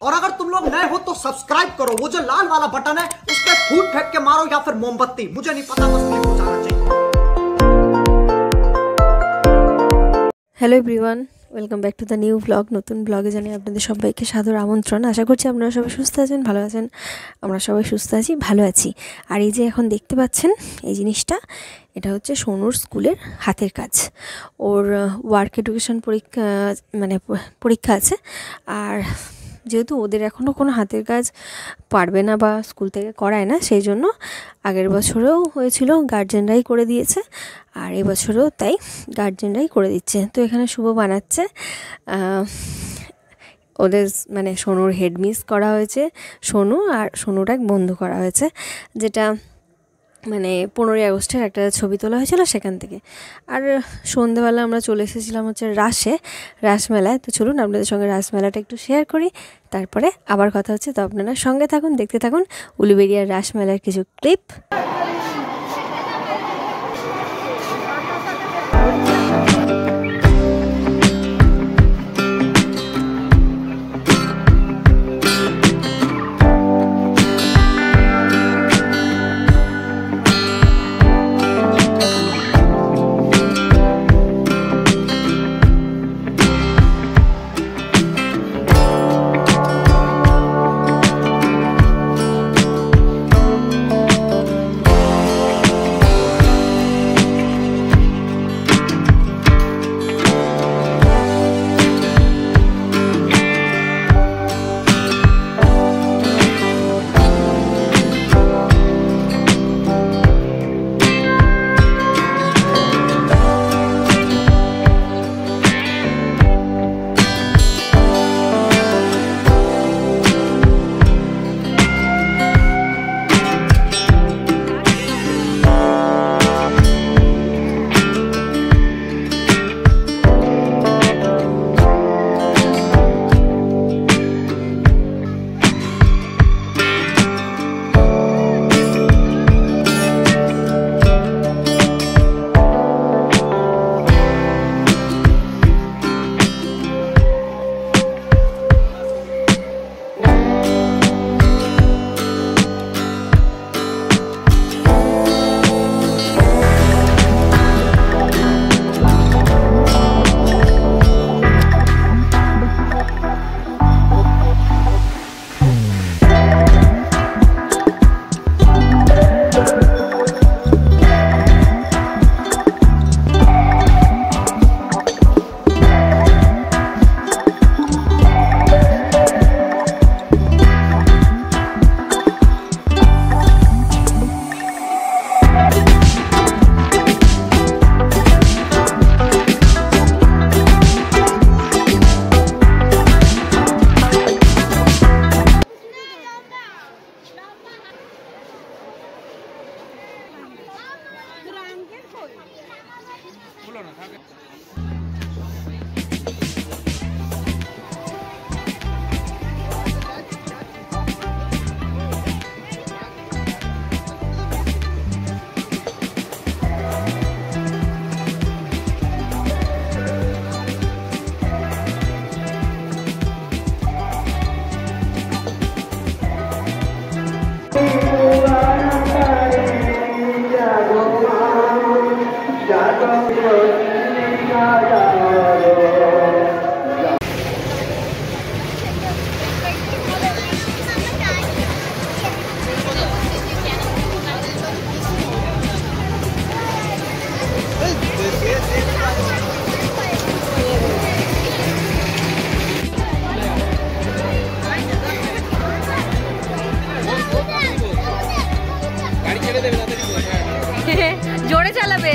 और अगर तुम लोग नए हो तो सब्सक्राइब करो, वो जो लाल वाला बटन है उस पर फूट फेंक के मारो या फिर मोमबत्ती, मुझे नहीं पता, बस क्लिक हो जाना चाहिए। Hello everyone, welcome back to the new blog. নতুন ব্লগে জানিয়ে আপনাদের সবাইকে সাদর আমন্ত্রণ। আশা করছি আপনারা সবাই সুস্থ আছেন, ভালো আছেন। আমরা সবাই সুস্থ আছি, ভালো আছি। আর এই যে এখন দেখতে পাচ্ছেন এই জিনিসটা, এটা হচ্ছে সোনুর স্কুলের হাতের কাজ। ওর ওয়ার্ক এডুকেশন পরীক্ষা আছে। আর যেহেতু ওদের এখনও কোনো হাতের কাজ পারবে না বা স্কুল থেকে করায় না, সেই জন্য আগের বছরেও হয়েছিল গার্জেনরাই করে দিয়েছে, আর এবছরেও তাই গার্জেনরাই করে দিচ্ছে। তো এখানে শুভ বানাচ্ছে, ওদের সোনুর হেডমিস করা হয়েছে, সোনু আর সোনুর এক বন্ধু করা হয়েছে, যেটা 15ই আগস্টের একটা ছবি তোলা হয়েছিল সেখান থেকে। আর সন্ধ্যেবেলা আমরা চলে এসেছিলাম হচ্ছে রাসমেলায়। তো চলুন আপনাদের সঙ্গে রাসমেলাটা একটু শেয়ার করি, তারপরে আবার কথা হচ্ছে। তো আপনারা সঙ্গে থাকুন, দেখতে থাকুন উলুবেড়িয়ার রাসমেলার কিছু ক্লিপ। জোরে চালাবে,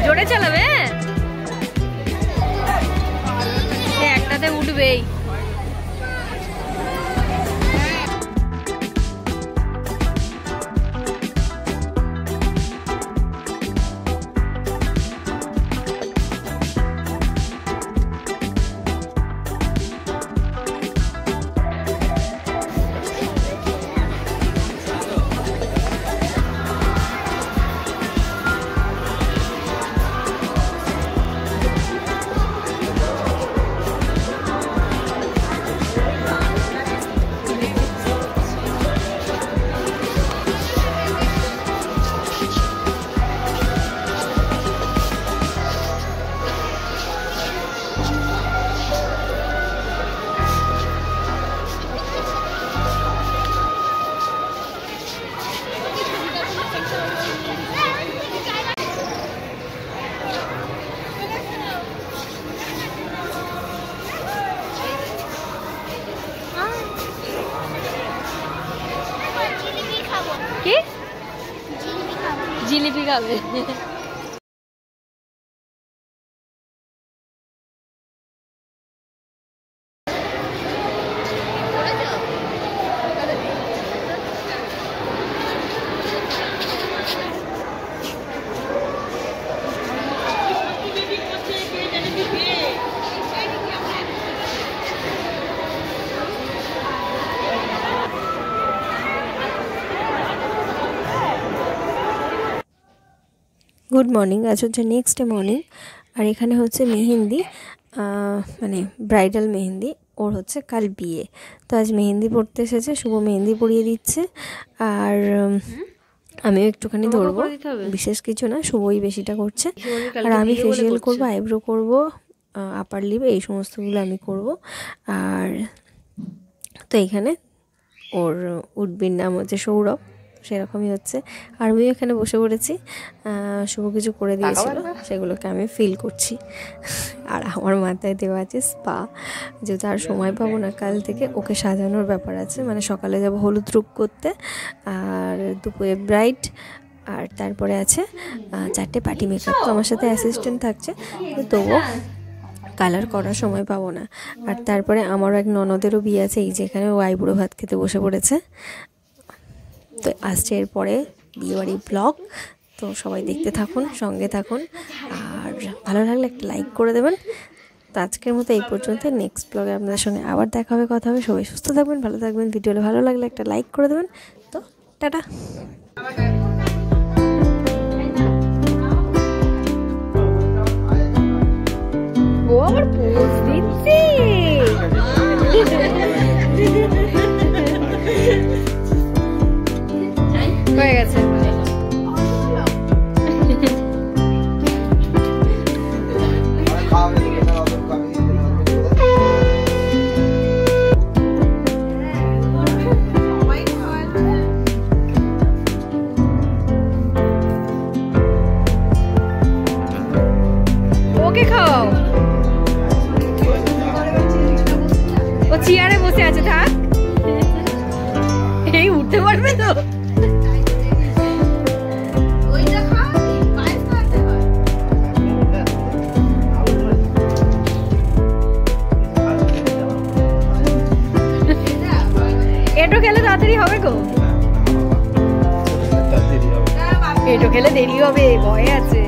জোরে চালাবে, একটাতে উঠবেই। জিলিপি খাবে। গুড মর্নিং, আজ হচ্ছে নেক্সট ডে মর্নিং। আর এখানে হচ্ছে মেহেন্দি, মানে ব্রাইডাল মেহেন্দি। ওর হচ্ছে কাল বিয়ে, তো আজ মেহেন্দি পড়তে এসেছে, শুভ মেহেন্দি পরিয়ে দিচ্ছে। আর আমিও একটুখানি ধরবো, বিশেষ কিছু না, শুভই বেশিটা করছে। আর আমি ফেসিয়াল করবো, আইব্রো করবো, আপার লিপ, এই সমস্তগুলো আমি করব। আর তো এখানে ওর উডবির নাম হচ্ছে সৌরভ, সেরকমই হচ্ছে। আর আমিও এখানে বসে পড়েছি, শুভ কিছু করে দিয়েছিল, সেগুলোকে আমি ফিল করছি। আর আমার মাথায় দেওয়া আছে স্পা, যেহেতু আর সময় পাবো না, কাল থেকে ওকে সাজানোর ব্যাপার আছে। মানে সকালে যাব হলুদ রূপ করতে, আর দুপুরে ব্রাইড, আর তারপরে আছে 4টে পার্টি মেকআপ। তো আমার সাথে অ্যাসিস্ট্যান্ট থাকছে, তবুও কালার করার সময় পাবো না। আর তারপরে আমারও এক ননদেরও বিয়ে আছে, এই যেখানে ও আইবুড়ো ভাত খেতে বসে পড়েছে। তো আসছে এরপরে বিয়েবাড়ি ব্লগ, তো সবাই দেখতে থাকুন, সঙ্গে থাকুন। আর ভালো লাগলে একটা লাইক করে দেবেন। তো আজকের মতো এই পর্যন্ত, নেক্সট ব্লগে আপনাদের সঙ্গে আবার দেখা হবে, কথা হবে। সবাই সুস্থ থাকবেন, ভালো থাকবেন। ভিডিওটা ভালো লাগলে একটা লাইক করে দেবেন। তো টাটা। ও আবার পোজ দিচ্ছে। হয়ে গেছে। ওকে খাওয়াও, ও চেয়ারে বসে আছে, থাক। এই উঠতে পারবে তো? এটো খেলে তাড়াতাড়ি হবে গো, এটো খেলে দেরি হবে, ভয় আছে।